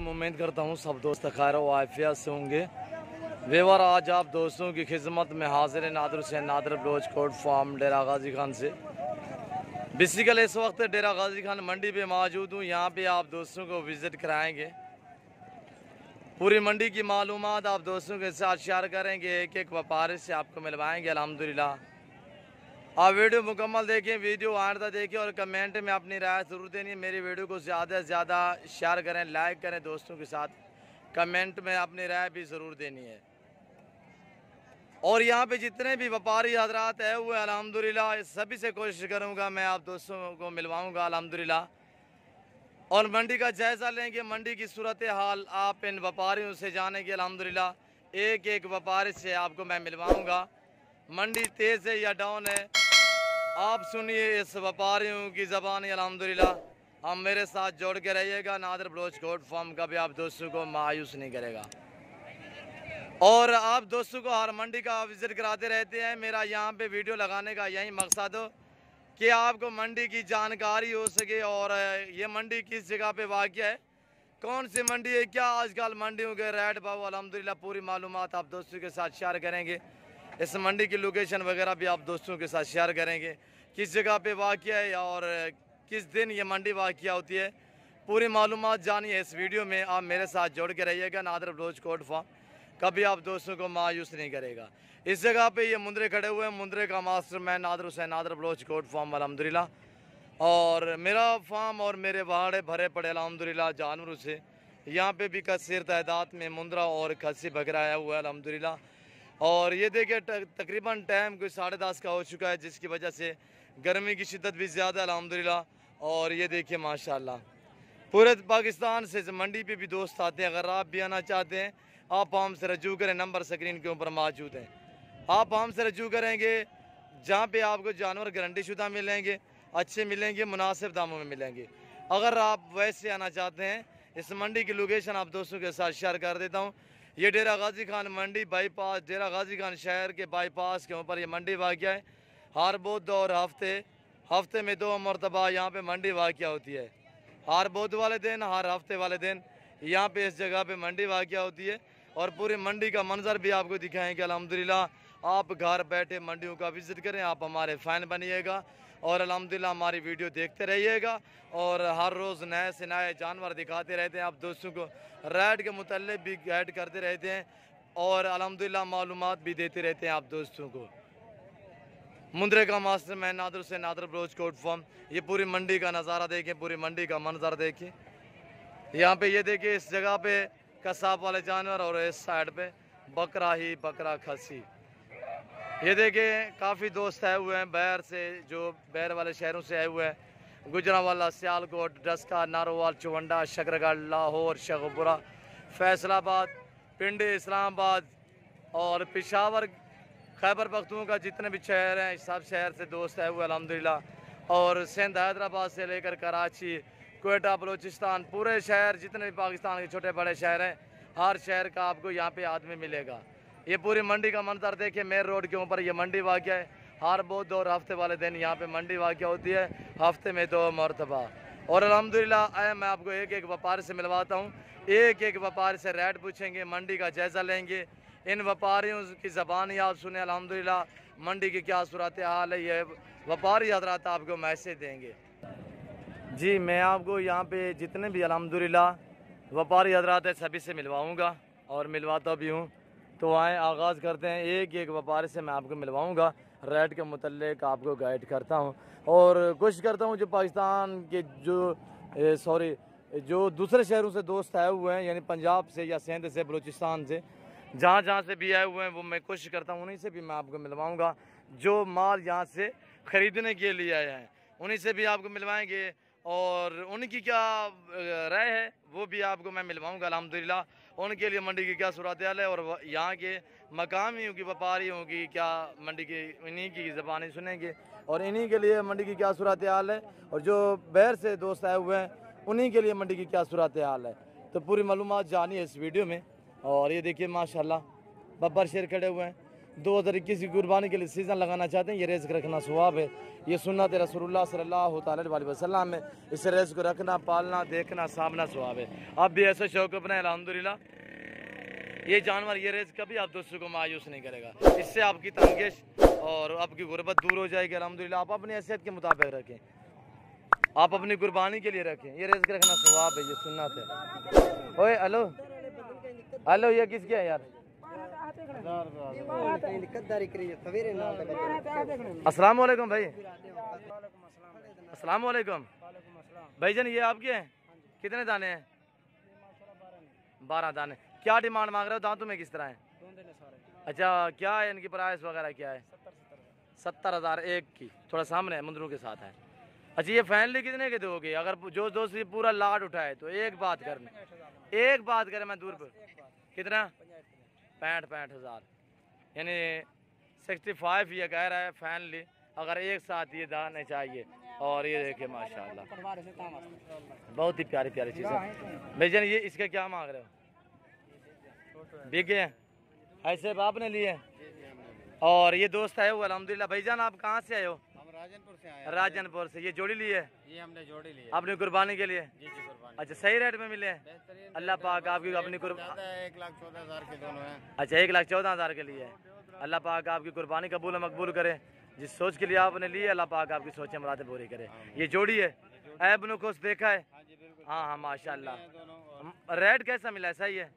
अलैकुम। उम्मीद करता हूँ सब दोस्त खैर व आफियत से होंगे। वेवर आज आप दोस्तों की खिदमत में हाजिर नादर हुसैन नादर बलोच कोट फार्म डेरा गाजी खान से। बेसिकल इस वक्त डेरा गाजी खान मंडी पे मौजूद हूँ। यहाँ पे आप दोस्तों को विज़िट कराएंगे, पूरी मंडी की मालूमात आप दोस्तों के साथ शेयर करेंगे, एक एक व्यापारी से आपको मिलवाएंगे अल्हम्दुलिल्लाह। आप वीडियो मुकम्मल देखें, वीडियो आखिर तक देखें और कमेंट में अपनी राय ज़रूर देनी है। मेरी वीडियो को ज़्यादा से ज़्यादा शेयर करें, लाइक करें, दोस्तों के साथ कमेंट में अपनी राय भी ज़रूर देनी है। और यहाँ पे जितने भी व्यापारी हजरात है वो अल्हम्दुलिल्लाह सभी से कोशिश करूँगा मैं आप दोस्तों को मिलवाऊँगा अल्हम्दुलिल्लाह, और मंडी का जायज़ा लेंगे। मंडी की सूरत हाल आप इन व्यापारियों से जानेंगे अल्हम्दुलिल्लाह। एक एक व्यापारी से आपको मैं मिलवाऊँगा। मंडी तेज़ है या डाउन है आप सुनिए इस व्यापारियों की ज़बानी अल्हम्दुलिल्लाह। हम मेरे साथ जोड़ के रहिएगा। नादर बलोच कोट फार्म का भी आप दोस्तों को मायूस नहीं करेगा, और आप दोस्तों को हर मंडी का विज़िट कराते रहते हैं। मेरा यहाँ पे वीडियो लगाने का यही मकसद हो कि आपको मंडी की जानकारी हो सके, और ये मंडी किस जगह पे वाक़ है, कौन सी मंडी है, क्या आजकल मंडियों के रेट भाव अल्हम्दुलिल्लाह पूरी मालूमात आप दोस्तों के साथ शेयर करेंगे। इस मंडी की लोकेशन वगैरह भी आप दोस्तों के साथ शेयर करेंगे, किस जगह पे वाक़ है और किस दिन ये मंडी वाक़ होती है। पूरी मालूमात जानिए इस वीडियो में। आप मेरे साथ जोड़ के रहिएगा। नादर बलोच कोट फार्म कभी आप दोस्तों को मायूस नहीं करेगा। इस जगह पे ये मुंदरे खड़े हुए हैं, मुंदरे का मास्टर मैं नादर हुसैन नादर बलोच कोट फार्म अल्हम्दुलिल्लाह। और मेरा फार्म और मेरे वाड़े भरे पड़े अल्हम्दुलिल्लाह जानवरों से। यहाँ पे भी कसीर तादाद में मुंदरा और खस्सी बकरा आया हुआ है अल्हम्दुलिल्लाह। और ये देखिए तकरीबन टाइम कोई 10:30 का हो चुका है, जिसकी वजह से गर्मी की शिद्दत भी ज़्यादा है अल्हम्दुलिल्लाह। और ये देखिए माशाल्लाह पूरे पाकिस्तान से मंडी पे भी दोस्त आते हैं। अगर आप भी आना चाहते हैं आप हमसे रजू करें, नंबर स्क्रीन के ऊपर मौजूद है। आप हमसे रजू करेंगे, जहाँ पे आपको जानवर गारंटी शुदा मिलेंगे, अच्छे मिलेंगे, मुनासिब दामों में मिलेंगे। अगर आप वैसे आना चाहते हैं, इस मंडी की लोकेशन आप दोस्तों के साथ शेयर कर देता हूँ। ये डेरा गाजी खान मंडी बाईपास, डेरा गाजी खान शहर के बाईपास के ऊपर ये मंडी वाक़या है। हर बुध और हफ्ते में 2 मरतबा यहाँ पे मंडी वाक़या होती है। हर बुध वाले दिन, हर हफ्ते वाले दिन यहाँ पे इस जगह पे मंडी वाक़या होती है। और पूरी मंडी का मंजर भी आपको दिखाएंगे अल्हम्दुलिल्लाह। आप घर बैठे मंडियों का विज़िट करें, आप हमारे फ़ैन बनिएगा और अल्हम्दुलिल्लाह हमारी वीडियो देखते रहिएगा। और हर रोज़ नए से नए जानवर दिखाते रहते हैं, आप दोस्तों को रेट के मुतल्लिक़ भी गाइड करते रहते हैं, और अल्हम्दुलिल्लाह मालूमात भी देते रहते हैं आप दोस्तों को। मुंदरे का मास्टर मैं नादर से नादर बलोच कोट फार्म। ये पूरी मंडी का नज़ारा देखें, पूरी मंडी का मंजर देखें। यहाँ पे ये देखिए इस जगह पे कसाब वाले जानवर, और इस साइड पे बकरा ही बकरा खसी। ये देखिए काफ़ी दोस्त आए हुए हैं बैर से, जो बैर वाले शहरों से आए हुए हैं। गुजरांवाला, सियालकोट, डस्का, नारोवाल, चुवंडा, शकरगढ़, लाहौर, शेखपुरा, फैसलाबाद, पिंडी, इस्लामाबाद और पेशावर, खैबर पख्तूनख्वा जितने भी शहर हैं सब शहर से दोस्त आए हुए अल्हम्दुलिल्लाह। और सिंध, हैदराबाद से लेकर कराची, कोयटा, बलूचिस्तान, पूरे शहर जितने भी पाकिस्तान के छोटे बड़े शहर हैं, हर शहर का आपको यहाँ पे आदमी मिलेगा। ये पूरी मंडी का मंजर देखिए, मेन रोड के ऊपर ये मंडी वाक़या है। हर बुध और हफ्ते वाले दिन यहाँ पे मंडी वाक़या होती है, हफ्ते में 2 मरतबा। और अल्हम्दुलिल्लाह मैं आपको एक एक व्यापारी से मिलवाता हूँ, एक एक व्यापारी से रेट पूछेंगे, मंडी का जायज़ा लेंगे। इन व्यापारियों की ज़बानी आप सुने अल्हम्दुलिल्लाह, मंडी की क्या सूरत हाल है, ये व्यापारी हज़रात आपको मैसेज देंगे। जी मैं आपको यहाँ पे जितने भी अल्हम्दुलिल्लाह व्यापारी हज़रात है सभी से मिलवाऊँगा और मिलवाता भी हूँ। तो आए आगाज़ करते हैं, एक एक व्यापारी से मैं आपको मिलवाऊँगा, रेट के मुतल्लिक़ आपको गाइड करता हूँ और कोशिश करता हूँ जो पाकिस्तान के जो दूसरे शहरों से दोस्त आए हुए हैं, यानी पंजाब से या सिंध से, बलूचिस्तान से, जहाँ से भी आए हुए हैं, वो मैं कोशिश करता हूँ उन्हीं से भी मैं आपको मिलवाऊँगा। जो माल यहाँ से ख़रीदने के लिए आए हैं उन्हीं से भी आपको मिलवाएंगे, और उनकी क्या राय है वो भी आपको मैं मिलवाऊँगा अल्हम्दुलिल्लाह। उनके लिए मंडी की क्या सूरत हाल है और यहाँ के मकामियों की व्यापारियों की क्या मंडी की, इन्हीं की ज़बानी सुनेंगे और इन्हीं के लिए मंडी की क्या सूरत हाल है, और जो बाहर से दोस्त आए हुए हैं उन्हीं के लिए मंडी की क्या सूरत हाल है। तो पूरी मालूमात जानिए इस वीडियो में। और ये देखिए माशाल्लाह बब्बर शेर खड़े हुए हैं, 2021 की कुर्बानी के लिए सीज़न लगाना चाहते हैं, ये रेज़ रखना सवाब है। ये सुन्नत रसूलुल्लाह सल्लल्लाहु अलैहि वसल्लम में इस रेज़ को रखना, पालना, देखना, सामना सवाब है। आप भी ऐसा शौक अपना अल्हम्दुलिल्लाह। ये जानवर, ये रेज़ कभी आप दोस्तों को मायूस नहीं करेगा। इससे आपकी तंगिश और आपकी गुर्बत दूर हो जाएगी अल्हम्दुलिल्लाह। आप अपनी हैसियत के मुताबिक रखें, आप अपनी कुर्बानी के लिए रखें। ये रेज़ रखना सवाब है, ये सुन्नत है। ओए हेलो हेलो, ये किसके है यार? अस्सलाम वालेकुम भाई। अस्सलाम वालेकुम भाईजान, ये आपके हैं? कितने दाने हैं? 12 दाने। क्या डिमांड मांग रहे हो? दांतों में किस तरह है? अच्छा, क्या है इनकी प्राइस वगैरह क्या है? 70,000 एक की। थोड़ा सामने है, मुंदरों के साथ है। अच्छा, ये फाइनली कितने के दोगे? अगर जो दोस्त ये पूरा लाड उठाए तो एक बात करें, मैं दूर पर कितना? 65,000 यानी 65 ये कह रहा है फाइनली। अगर एक साथ ये दाने चाहिए। और ये देखिए माशाल्लाह, बहुत ही प्यारी प्यारी चीज़ है भाईजान। ये इसका क्या मांग रहे हो? बिक गए ऐसे बाप ने लिए? और ये दोस्त है वो अल्हम्दुलिल्लाह। भाईजान आप कहाँ से आए हो? हम राजनपुर से आए। राजनपुर से। ये जोड़ी ली है? ये हमने जोड़ी ली है अपनी कुर्बानी के लिए। जी जी, कुर्बानी। अच्छा, सही रेट में मिले? अल्लाह पाक आपकी अपनी 1,14,000 के दोनों हैं। अच्छा, 1,14,000 के लिए। अल्लाह पाक आपकी कुर्बानी कबूल मकबूल करे। जिस सोच के लिए आपने ली है, अल्लाह पाक आपकी सोचें मुरादें पूरी करे। ये जोड़ी है, ऐब नुकुस देखा है? हाँ हाँ माशाल्लाह। रेट कैसा मिला है? सही है,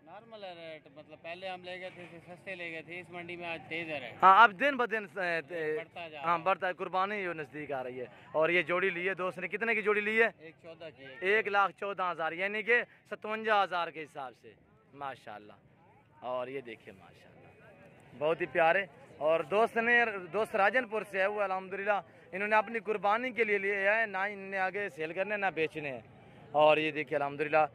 नॉर्मल है रेट। मतलब पहले हम ले गए थे सस्ते ले गए थे, इस मंडी में आज तेज है रेट। हाँ अब दिन ब दिन बढ़ता जा हाँ बढ़ता है। कुर्बानी जो नज़दीक आ रही है। और ये जोड़ी ली है दोस्त ने, कितने की जोड़ी ली है? 1,14 की। 1,14,000 यानी कि 57,000 के हिसाब से माशाल्लाह। और ये देखिए माशाल्लाह, बहुत ही प्यारे। और दोस्त राजनपुर से है वो अल्हम्दुलिल्लाह। इन्होंने अपनी कुर्बानी के लिए लिया है, ना इन्हें आगे सेल करने ना बेचने हैं। और ये देखिए अल्हम्दुलिल्लाह।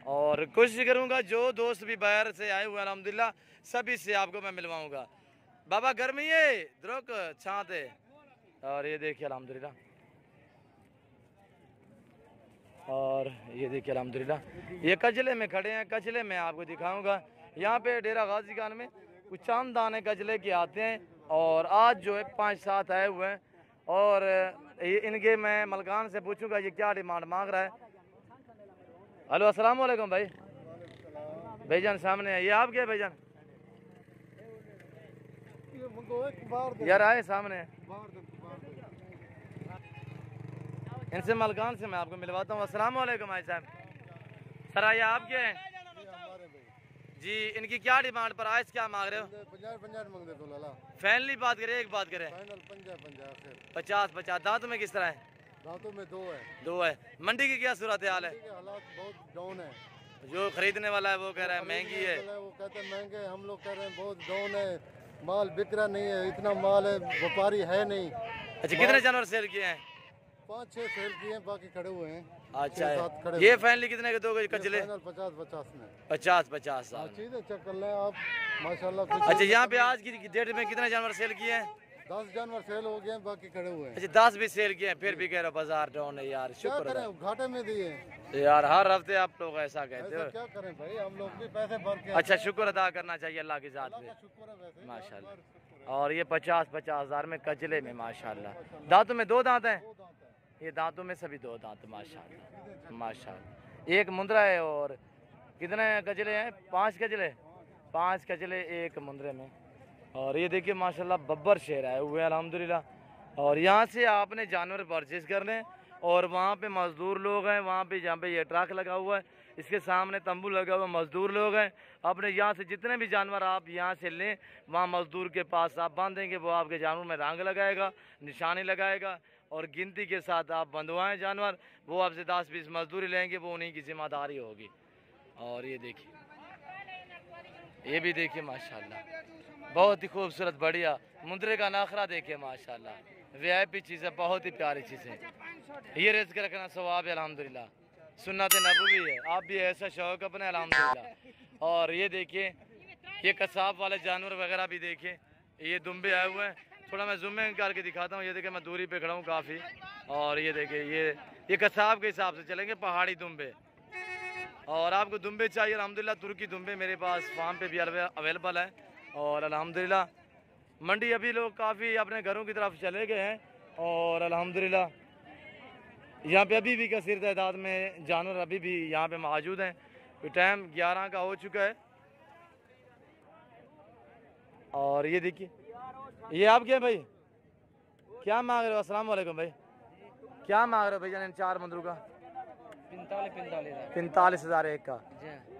और कोशिश करूँगा जो दोस्त भी बाहर से आए हुए अल्हम्दुलिल्लाह सभी से आपको मैं मिलवाऊँगा। बाबा गर्मी है द्रोक छाते। और ये देखिए अल्हम्दुलिल्लाह। और ये देखिए अल्हम्दुलिल्लाह, ये कचले में खड़े हैं। कचले में आपको दिखाऊंगा। यहाँ पे डेरा गाजी खान में कुछ चंद दाने कचले के आते हैं। और आज जो है 5-7 आए हुए हैं। और ये इनके मैं मलकान से पूछूंगा ये क्या डिमांड मांग रहा है। हेलो अस्सलाम वालेकुम भाई। भाईजान सामने है, ये आप क्या भाईजान? यार आए सामने। इनसे मलकान से मैं आपको मिलवाता हूँ। अस्सलाम वालेकुम भाई साहब। सर ये आप क्या हैं? जी, इनकी क्या डिमांड पर आइस क्या मांग रहे हो? 50 फैनली बात करें, एक बात करें? 50-50। दांतों में किस तरह है? दांतों में 2 है। 2 है। मंडी की क्या सूरत हाल है? हालात बहुत डाउन है। जो खरीदने वाला है वो कह रहा है महंगी है, वो कहते हैं महंगे, हम लोग कह रहे हैं बहुत डाउन है, माल बिक रहा नहीं है, इतना माल है, व्यापारी है नहीं। अच्छा, कितने जानवर सेल किए हैं? 5-6 सेल किए हैं, बाकी खड़े हुए हैं। अच्छा है। ये फैनली कितने के दोगे कचले? 50-50 में। 50-50। चीजें चेक कर लें आप माशाल्लाह। अच्छा, यहाँ पे आज की डेट में कितने जानवर सेल किए हैं? 10 जानवर सेल हो गए हैं, बाकी खड़े हुए हैं। अच्छा, 10 भी सेल किए हैं, फिर भी कह रहे हो बाजार डाउन है यार। शुक्र है घाटे में दिए यार, हर हफ्ते आप लोग ऐसा कहते हो। क्या करें भाई, हम लोग भी पैसे भर के। अच्छा, शुक्र अदा करना चाहिए अल्लाह की जात पे माशाल्लाह। और ये 50-50 हज़ार में कचले में माशाल्लाह। दांतों में 2 दांत हैं। ये दांतों में सभी 2 दांत माशाल्लाह माशाल्लाह। एक मुंदरा है। और कितने कचले हैं? 5 कचले। 5 कचले एक मुंदरे में। और ये देखिए माशाल्लाह बब्बर शेर आए हुए अल्हम्दुलिल्लाह। और यहाँ से आपने जानवर परचेज करने। और वहाँ पे मज़दूर लोग हैं, वहाँ पे जहाँ पे ये ट्रक लगा हुआ है, इसके सामने तंबू लगा हुआ, मज़दूर लोग हैं। अपने यहाँ से जितने भी जानवर आप यहाँ से लें, वहाँ मज़दूर के पास आप बांधेंगे, वो आपके जानवर में रंग लगाएगा, निशानी लगाएगा। और गिनती के साथ आप बंधवाएँ जानवर, वो आपसे 10-20 मजदूरी लेंगे, वो उन्हीं की जिम्मेदारी होगी। और ये देखिए, ये भी देखिए माशाल्लाह, बहुत ही खूबसूरत बढ़िया मुंदरे का नखरा देखिए माशाल्लाह। VIP चीज़ है, बहुत ही प्यारी चीज़ है। ये रिज़्क़ रखना सवाब है अल्हम्दुलिल्लाह, सुन्नत नबवी है। आप भी ऐसा शौक अपने अल्हम्दुलिल्लाह। और ये देखिए, ये कसाब वाले जानवर वगैरह भी देखिए। ये दुम्बे आए हुए हैं, थोड़ा मैं जूम इन करके दिखाता हूँ। ये देखिए, मैं दूरी पे खड़ा हूँ काफ़ी। और ये देखिए, ये कसाब के हिसाब से चलेंगे, पहाड़ी दुम्बे। और आपको दुम्बे चाहिए अल्हम्दुलिल्लाह, तुर्की दुम्बे मेरे पास फार्म पे भी अवेलेबल है। और अल्हम्दुलिल्लाह मंडी अभी लोग काफ़ी अपने घरों की तरफ चले गए हैं और अल्हम्दुलिल्लाह यहाँ पे अभी भी कसीर तादाद में जानवर अभी भी यहाँ पे मौजूद हैं। तो टाइम 11 का हो चुका है और ये देखिए ये आप क्या भाई क्या मांग रहे हो? अस्सलाम वालेकुम भाई, क्या मांग रहे हो भाईजान इन 4 मुंदरों का? 45,000 एक का।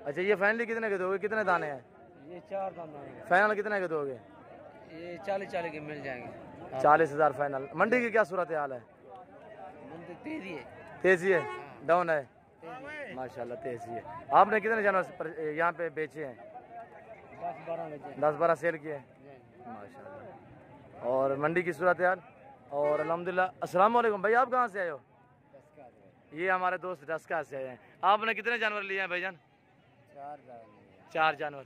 अच्छा ये फाइनली कितने के दोगे? कितने दाने हैं? ये 4 दाने। फाइनल कितने के दोगे? ये 40 के मिल जाएंगे। 40,000 फाइनल। मंडी की क्या सूरत हाल है? तेजी है। तेजी है, डाउन है? माशाल्लाह तेजी है। आपने कितने जानवर यहाँ पे बेचे हैं? 10-12 सेल किए हैं माशाल्लाह। और मंडी की सूरत हाल और अल्हम्दुलिल्लाह। अस्सलाम वालेकुम भाई, आप कहाँ से आए हो? ये हमारे दोस्त डस्का से आए हैं। आपने कितने जानवर लिए हैं भाईजान? 4 जानवर।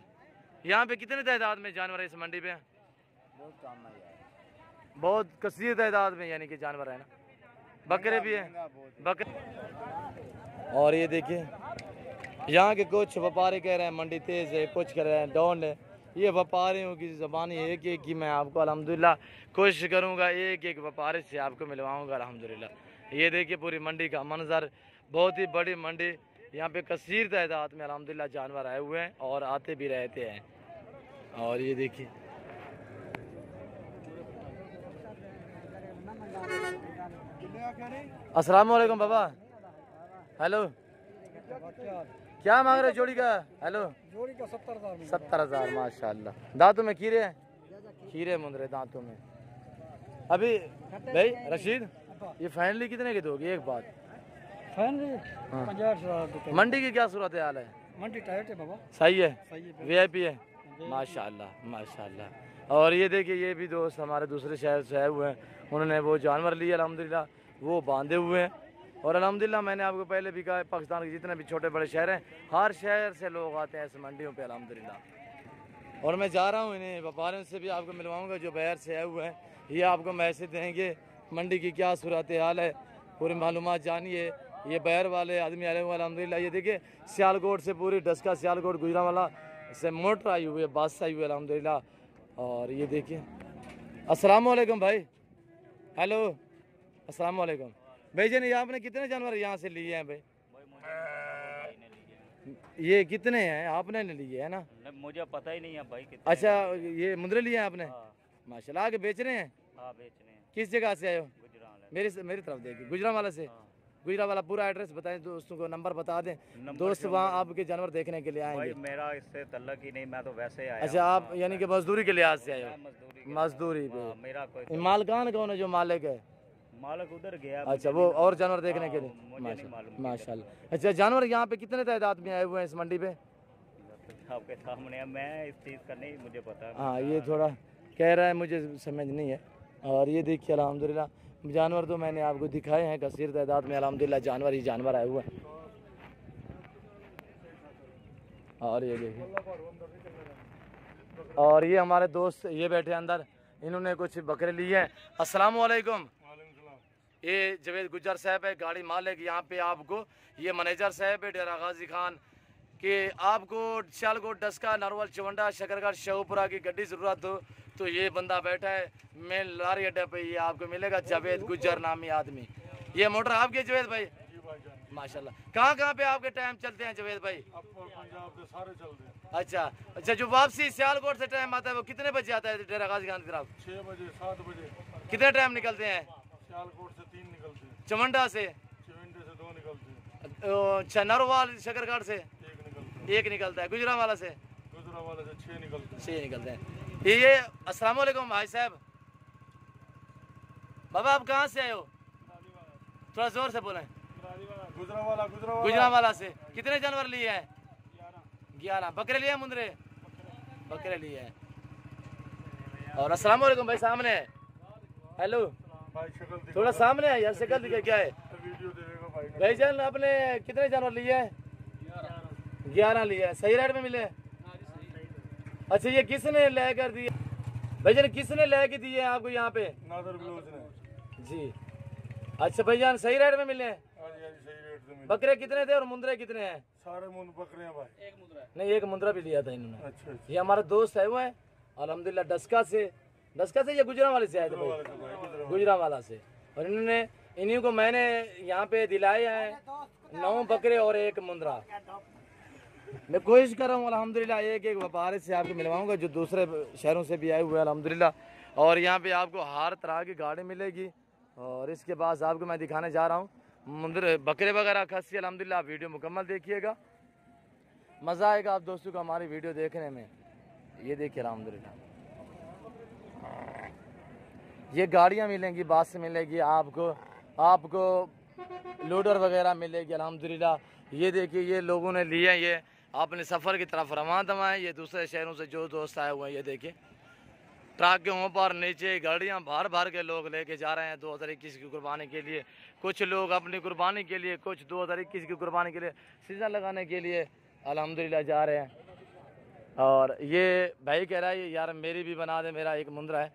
यहाँ पे कितने तादाद में जानवर है इस मंडी पे? बहुत कम है यार, बहुत कसीर तादाद में यानी कि जानवर है ना, बकरे भी हैं बकरे। और ये देखिए यहाँ के कुछ व्यापारी कह रहे हैं मंडी तेज है, कुछ कह रहे हैं डाउन है। ये व्यापारियों की ज़बानी एक एक की मैं आपको अल्हम्दुलिल्लाह कोशिश करूँगा एक एक व्यापारी से आपको मिलवाऊँगा अल्हम्दुलिल्लाह। ये देखिए पूरी मंडी का मंजर, बहुत ही बड़ी मंडी। यहाँ पे कसीर तादाद में अल्हम्दुलिल्लाह जानवर आए हुए हैं और आते भी रहते हैं। और ये देखिए अस्सलाम वालेकुम बाबा। हेलो क्या मांग रहे जोड़ी का? हेलो जोड़ी का 70,000। 70,000 माशाल्लाह। दांतों में खीरे हैं? खीरे मुंदरे दांतों में। अभी भाई रशीद ये फाइनली कितने के दोगे? एक बात फाइनली 50,000। मंडी की क्या सूरत हाल है? मंडी टाइट है बाबा, सही है, सही है, वीआईपी है माशाल्लाह माशाल्लाह। और ये देखिए ये भी दोस्त हमारे दूसरे शहर से आए हुए हैं, उन्होंने वो जानवर लिए अल्हम्दुलिल्लाह, वो बांधे हुए हैं। और अल्हम्दुलिल्लाह मैंने आपको पहले भी कहा पाकिस्तान के जितने भी छोटे बड़े शहर हैं हर शहर से लोग आते हैं इस मंडियों पे अल्हम्दुलिल्लाह। और मैं जा रहा हूँ इन्हें व्यापारियों से भी आपको मिलवाऊँगा जो बाहर से आए हुए हैं, ये आपको मैसेज देंगे मंडी की क्या सूरत हाल है, पूरी मालूमात जानिए। ये बाहर वाले आदमी आए हुए अल्हम्दुलिल्लाह। ये देखिए सियालकोट से पूरी डस्का सियालकोट गुजरांवाला से मोटर आई हुई है, बस आई हुई है अल्हम्दुलिल्लाह। और ये देखिए अस्सलाम वालेकुम भाई। हेलो अस्सलाम वालेकुम भाईजान, ये आपने कितने जानवर यहाँ से लिए हैं भाई? ये कितने हैं आपने लिए है ना? मुझे पता ही नहीं है भाई कितने। अच्छा ये मुंदरे लिए हैं आपने? हाँ। माशाल्लाह। आगे बेच रहे हैं? हाँ बेचने हैं। किस जगह से आए हो? गुजरात। मेरी तरफ देखिए गुजरांवाला से। हाँ। गुजरांवाला पूरा एड्रेस बताएं दोस्तों को, नंबर बता दें, दोस्त वहाँ आपके जानवर देखने के लिए आएंगे। भाई मेरा इससे तल्लक ही नहीं, मैं तो वैसे आया। अच्छा आप यानी कि मजदूरी के लिहाज से आए हो? मजदूरी पे। मेरा कोई मालकान कौन है जो मालिक है? मालिक उधर गया। अच्छा वो और जानवर देखने के लिए मुझे नहीं मालूम। माशाल्लाह। अच्छा जानवर यहाँ पे कितने तादाद में आए हुए हैं इस मंडी पे? आपके सामने मैं इस चीज़ का नहीं मुझे पता। हाँ ये थोड़ा कह रहा है मुझे समझ नहीं है। और ये देखिए अल्हम्दुलिल्लाह जानवर तो मैंने आपको दिखाए हैं कसीर तादाद में अल्हम्दुलिल्लाह जानवर ही जानवर आए हुए हैं। और ये देखिए और ये हमारे दोस्त ये बैठे अंदर, इन्होंने कुछ बकरे लिए हैं। अस्सलाम वालेकुम। ये जवेद गुज्जर साहब है गाड़ी मालिक। यहाँ पे आपको ये मैनेजर साहब है डेरा गाजी खान कि आपको सियालकोट डस्का नरवल चवंडा शकरगढ़ शेखपुरा की गड्डी ज़रूरत हो तो ये बंदा बैठा है मेन लारी अड्डे पे, ये आपको मिलेगा जवेद गुज्जर नामी आदमी। ये मोटर आपके जवेद भाई? माशाल्लाह। कहाँ पे आपके टाइम चलते हैं जवेद भाई? पंजाब के सारे चलते हैं। अच्छा जो वापसी सियालकोट से टाइम आता है वो कितने बजे आता है डेरा गाजी खान की तरफ? 6 बजे 7 बजे। कितने टाइम निकलते हैं? सियालकोट से 3 निकलते हैं, चवंडा से चिविंडे से 2 निकलते हैं, अच्छा नरवाल शकरगढ़ से 1 निकलता है, 1 निकलता है, गुजरांवाला से गुजरांवाला से 6 निकलते हैं। 6 निकलते हैं। ये अस्सलाम वालेकुम भाई साहब। बाबा आप कहाँ से आए हो? थोड़ा जोर से बोलें। गुजरांवाला से। कितने जानवर लिए हैं? 11 बकरे लिए हैं मुंदरे? बकरे लिए हैं। और अस्सलाम वालेकुम भाई सामने। हेलो भाई शक्ल दिखा, थोड़ा सामने है यार, शक्ल दिखे क्या है वीडियो देखेगा भाई। भाईजान आपने कितने जानवर लिए हैं? 11 लिए हैं। सही रेट में मिले? अच्छा ये किसने ले कर दिए भाईजान, किसने ले के दिए आपको यहाँ पे? नादर ब्लोज ने जी। अच्छा भाईजान सही रेट में मिले? हाँ जी सही रेट से मिले। बकरे कितने थे और मुंदरे कितने हैं? सारे मुंड बकरे हैं भाई। नहीं एक मुंदरा भी लिया था इन्होंने। अच्छा ये हमारे दोस्त है वो है अल्हम्दुलिल्लाह डस्का से, दसका से या गुजरांवाले से आए थे भाई? गुजरांवाला से। और इन्होंने इन्हीं को मैंने यहाँ पे दिलाए हैं 9 बकरे और 1 मुंद्रा। मैं कोशिश कर रहा हूँ अल्हम्दुलिल्लाह एक एक व्यापारी से आपको मिलवाऊंगा जो दूसरे शहरों से भी आए हुए हैं अल्हम्दुलिल्लाह। और यहाँ पे आपको हर तरह की गाड़ी मिलेगी। और इसके बाद आपको मैं दिखाने जा रहा हूँ मुंद्र बकरे वगैरह खस्सी अल्हम्दुलिल्लाह। वीडियो मुकम्मल देखिएगा, मज़ा आएगा आप दोस्तों को हमारी वीडियो देखने में। ये देखिए अल्हम्दुलिल्लाह ये गाड़ियाँ मिलेंगी, बस मिलेगी आपको लोडर वगैरह मिलेगी अल्हम्दुलिल्लाह। ये देखिए ये लोगों ने लिए ये अपने सफ़र की तरफ रवाना दवाएँ। ये दूसरे शहरों से जो दोस्त आए हुए हैं ये देखिए ट्रक के ऊपर नीचे गाड़ियाँ भर भर के लोग लेके जा रहे हैं 2021 की कुर्बानी के लिए। कुछ लोग अपनी कुर्बानी के लिए, कुछ 2021 की कुर्बानी के लिए सीज़न लगाने के लिए अल्हम्दुलिल्लाह जा रहे हैं। और ये भाई कह रहा है यार मेरी भी बना दे, मेरा एक मुंद्रा है।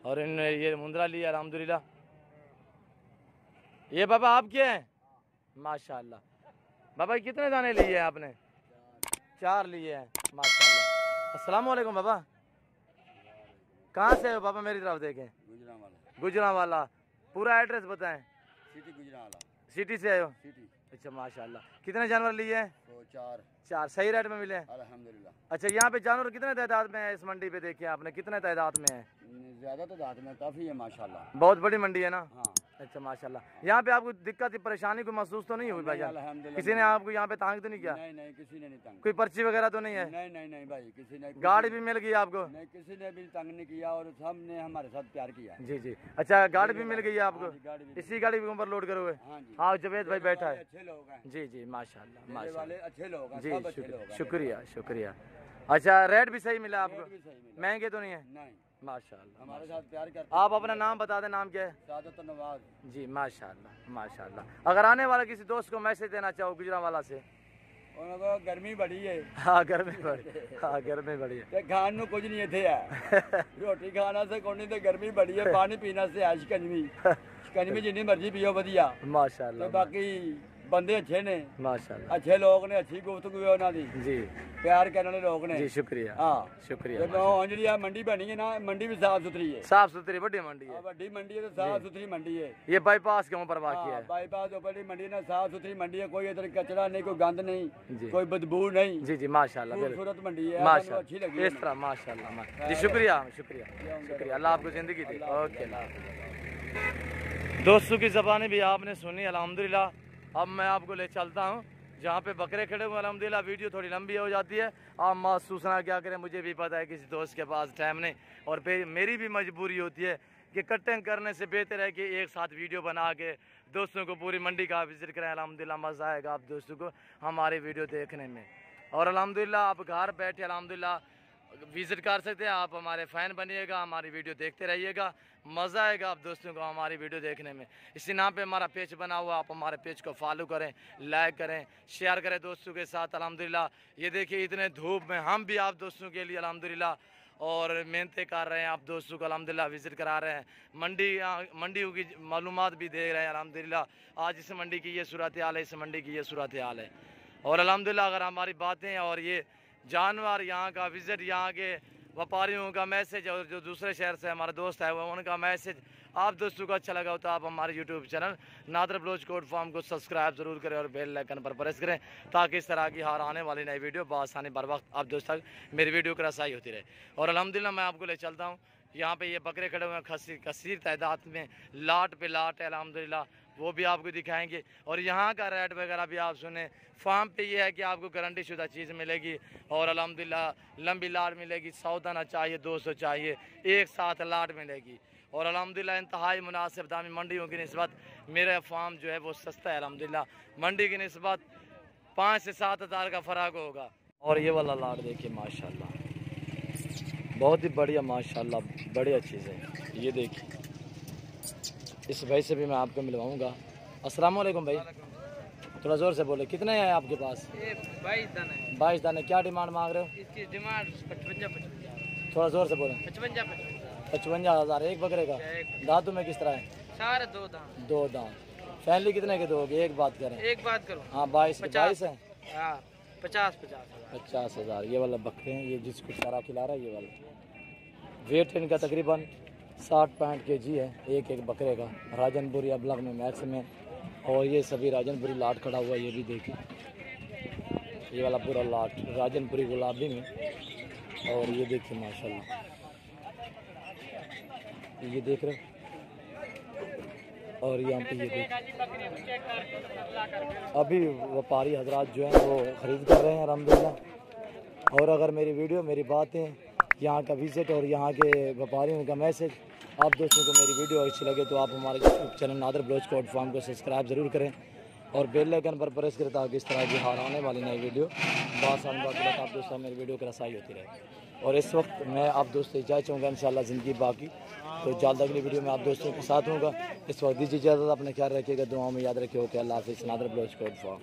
और इन्होंने ये मुंद्रा लिया अल्हम्दुलिल्लाह। ये बाबा आप क्या हैं? माशाल्लाह। बाबा कितने दाने लिए हैं आपने? 4 लिए हैं माशाल्लाह। अस्सलाम वालेकुम बाबा। कहाँ से हो बाबा? मेरी तरफ देखें। गुजरांवाला। पूरा एड्रेस बताएं। सिटी गुजरांवाला। सिटी से आए हो? सिटी। अच्छा माशाल्लाह। कितने जानवर लिए हैं? तो 4 सही रेट में मिले हैं अल्हम्दुलिल्लाह। अच्छा यहाँ पे जानवर कितने तादाद में है इस मंडी पे? देखिए आपने कितने तादाद में है? ज्यादा तादाद में काफी है माशाल्लाह। बहुत बड़ी मंडी है ना? हाँ। अच्छा माशाल्लाह। यहाँ पे आपको दिक्कत परेशानी को महसूस तो नहीं हुई भाई? किसी ने आपको यहाँ पे तंग तो नहीं किया? नहीं किसी ने नहीं तंग। कोई पर्ची वगैरह तो नहीं है? नहीं भाई किसी ने। गाड़ी भी मिल गई आपको? नहीं किसी ने भी तंग नहीं किया और सबने हमारे साथ प्यार किया। जी। अच्छा गाड़ी भी मिल गई है आपको? इसी गाड़ी के ऊपर लोड करोगे? हाँ जवेद भाई बैठा है। अच्छे लोग हैं। जी माशाल्लाह माशाल्लाह अच्छे लोग हैं। जी शुक्रिया। अच्छा रेट भी सही मिला आपको? महंगे तो नहीं है? नहीं माशाल्लाह। हमारे साथ प्यार करते। आप अपना नाम बता दें, नाम क्या है? सादत नवाज। जी माशाल्लाह। अगर आने वाला किसी दोस्त को मैसेज देना चाहो गुजरांवाला से? उनको गर्मी बड़ी है। हाँ गर्मी बड़ी है। खान नु कुछ नहीं थे रोटी खाना से कोनी तो गर्मी बड़ी है। पानी पीना से है शिकंजवी जिन्नी मर्जी पियो बढ़िया माशाल्लाह। बाकी बंदे अच्छे ने माशाल्लाह। अच्छे लोग ने, अच्छी गुफ्तगू है उन्होंने जी, प्यार करने वाले लोग ने जी। शुक्रिया। हाँ शुक्रिया। मंडी बनी है ना, मंडी भी साफ सुथरी है। साफ सुथरी बड़ी मंडी है। बड़ी मंडी है तो साफ सुथरी मंडी है। ये बाईपास के ऊपर वाक़ई है। बाईपास ऊपर मंडी ना साफ सुथरी मंडी है। कोई इधर कचरा नहीं, कोई गंद नहीं, कोई बदबू नहीं। जी माशाल्लाह खूबसूरत मंडी है माशाल्लाह। अच्छी लगी इस तरह माशाल्लाह जी। शुक्रिया। अल्लाह आपको जिंदगी दे। ओके दोस्तों की ज़बानी भी आपने सुनी अल्हम्दुलिल्लाह। अब मैं आपको ले चलता हूँ जहाँ पे बकरे खड़े हुए अल्हम्दुलिल्लाह। वीडियो थोड़ी लंबी हो जाती है, आप महसूस ना क्या करें, मुझे भी पता है किसी दोस्त के पास टाइम नहीं और मेरी भी मजबूरी होती है कि कटिंग करने से बेहतर है कि एक साथ वीडियो बना के दोस्तों को पूरी मंडी का विजिट करें। अल्हम्दुलिल्लाह मज़ा आएगा आप दोस्तों को हमारी वीडियो देखने में। और अल्हम्दुलिल्लाह आप घर बैठे अल्हम्दुलिल्लाह विज़िट कर सकते हैं। आप हमारे फ़ैन बनिएगा, हमारी वीडियो देखते रहिएगा, मज़ा आएगा आप दोस्तों को हमारी वीडियो देखने में। इसी नाम पे हमारा पेज बना हुआ, आप हमारे पेज को फॉलो करें, लाइक करें, शेयर करें दोस्तों के साथ अल्हम्दुलिल्लाह। ये देखिए इतने धूप में हम भी आप दोस्तों के लिए अल्हम्दुलिल्लाह और मेहनतें कर रहे हैं, आप दोस्तों को अल्हम्दुलिल्लाह विज़िट करा रहे हैं। मंडियों की मालूमात भी दे रहे हैं अल्हम्दुलिल्लाह। आज इस मंडी की ये सूरत हाल है, इस मंडी की ये सूरत हाल है। और अल्हम्दुलिल्लाह अगर हमारी बातें और ये जानवर यहाँ का विज़िट, यहाँ के व्यापारियों का मैसेज और जो दूसरे शहर से हमारे दोस्त आए हुए हैं उनका मैसेज आप दोस्तों को अच्छा लगा हो तो आप हमारे YouTube channel Nadir Baloch goat farm को सब्सक्राइब ज़रूर करें और बेल आइकन पर प्रेस करें ताकि इस तरह की हर आने वाली नई वीडियो बआसानी बर वक्त आप दोस्तों तक मेरी वीडियो की रसाई होती रहे। और अल्हम्दुलिल्लाह मैं आपको ले चलता हूँ यहाँ पे ये बकरे खड़े हुए हैं कसीर तादाद में, लाट पे लाट है अल्हम्दुलिल्लाह, वो भी आपको दिखाएंगे। और यहाँ का रेट वगैरह भी आप सुने। फार्म पे ये है कि आपको गारंटी शुदा चीज़ मिलेगी और अल्हम्दुलिल्लाह लंबी लाट मिलेगी। 100 दाना चाहिए, 200 चाहिए, एक साथ लाट मिलेगी। और अल्हम्दुलिल्लाह इंतहाई मुनासिब दामी मंडियों की निस्बत मेरा फार्म जो है वो सस्ता है अल्हम्दुलिल्लाह। मंडी की निस्बत 5 से 7 हज़ार का फ़र्क होगा। और ये वाला लाट देखिए माशाल्लाह, बहुत ही बढ़िया माशाल्लाह, बढ़िया चीज़ है। ये देखिए इस भाई से भी मैं आपको मिलवाऊंगा। अस्सलाम वालेकुम भाई, थोड़ा ज़ोर से बोले, कितने हैं आपके पास? 22 दाने। 22 दाने। क्या डिमांड मांग रहे हो? इसकी डिमांड 55। थोड़ा ज़ोर से बोले। 55 हज़ार एक बकरे का। दांतों में किस तरह है? सारे 2 दांत। 2 दांत। फैमिली कितने के दोगे? एक बात करें। एक बात करो। हाँ 22 है। हाँ 50 हज़ार। ये वाला बकरे हैं, ये जिसको चारा खिला रहा है ये वाला। वेट इनका तकरीबन 60-65 kg है एक एक बकरे का। राजनपुरी अबलग में मैक्स में, और ये सभी राजनपुरी लाट खड़ा हुआ है। ये भी देखिए, ये वाला पूरा लाट राजनपुरी गुलाबी में। और ये देखिए माशाल्लाह, ये देख रहे हो। और यहाँ पे ये देखिए, अभी व्यापारी हजरात जो हैं वो ख़रीद कर रहे हैं अल्हम्दुलिल्लाह। और अगर मेरी वीडियो, मेरी बातें, यहाँ का विज़िट और यहाँ के व्यापारियों का मैसेज आप दोस्तों को मेरी वीडियो अच्छी लगे तो आप हमारे YouTube channel Nadir Baloch goat farm को सब्सक्राइब ज़रूर करें और बेल आइकन पर प्रेस करें ताकि इस तरह की हर आने वाली नई वीडियो बासान बात आप दोस्तों मेरी वीडियो की रसाई होती रहे। और इस वक्त मैं आप दोस्तों इजाज़त चाहूँगा, इंशाल्लाह ज़िंदगी बाकी तो जल्द अगली वीडियो में आप दोस्तों के साथ होगा। इस वक्त दीजिए इजाज़त, अपने ख्याल रखिएगा, दुआओं में याद रखिए। ओके, अल्लाह हाफ़िज़। Nadir Baloch goat farm.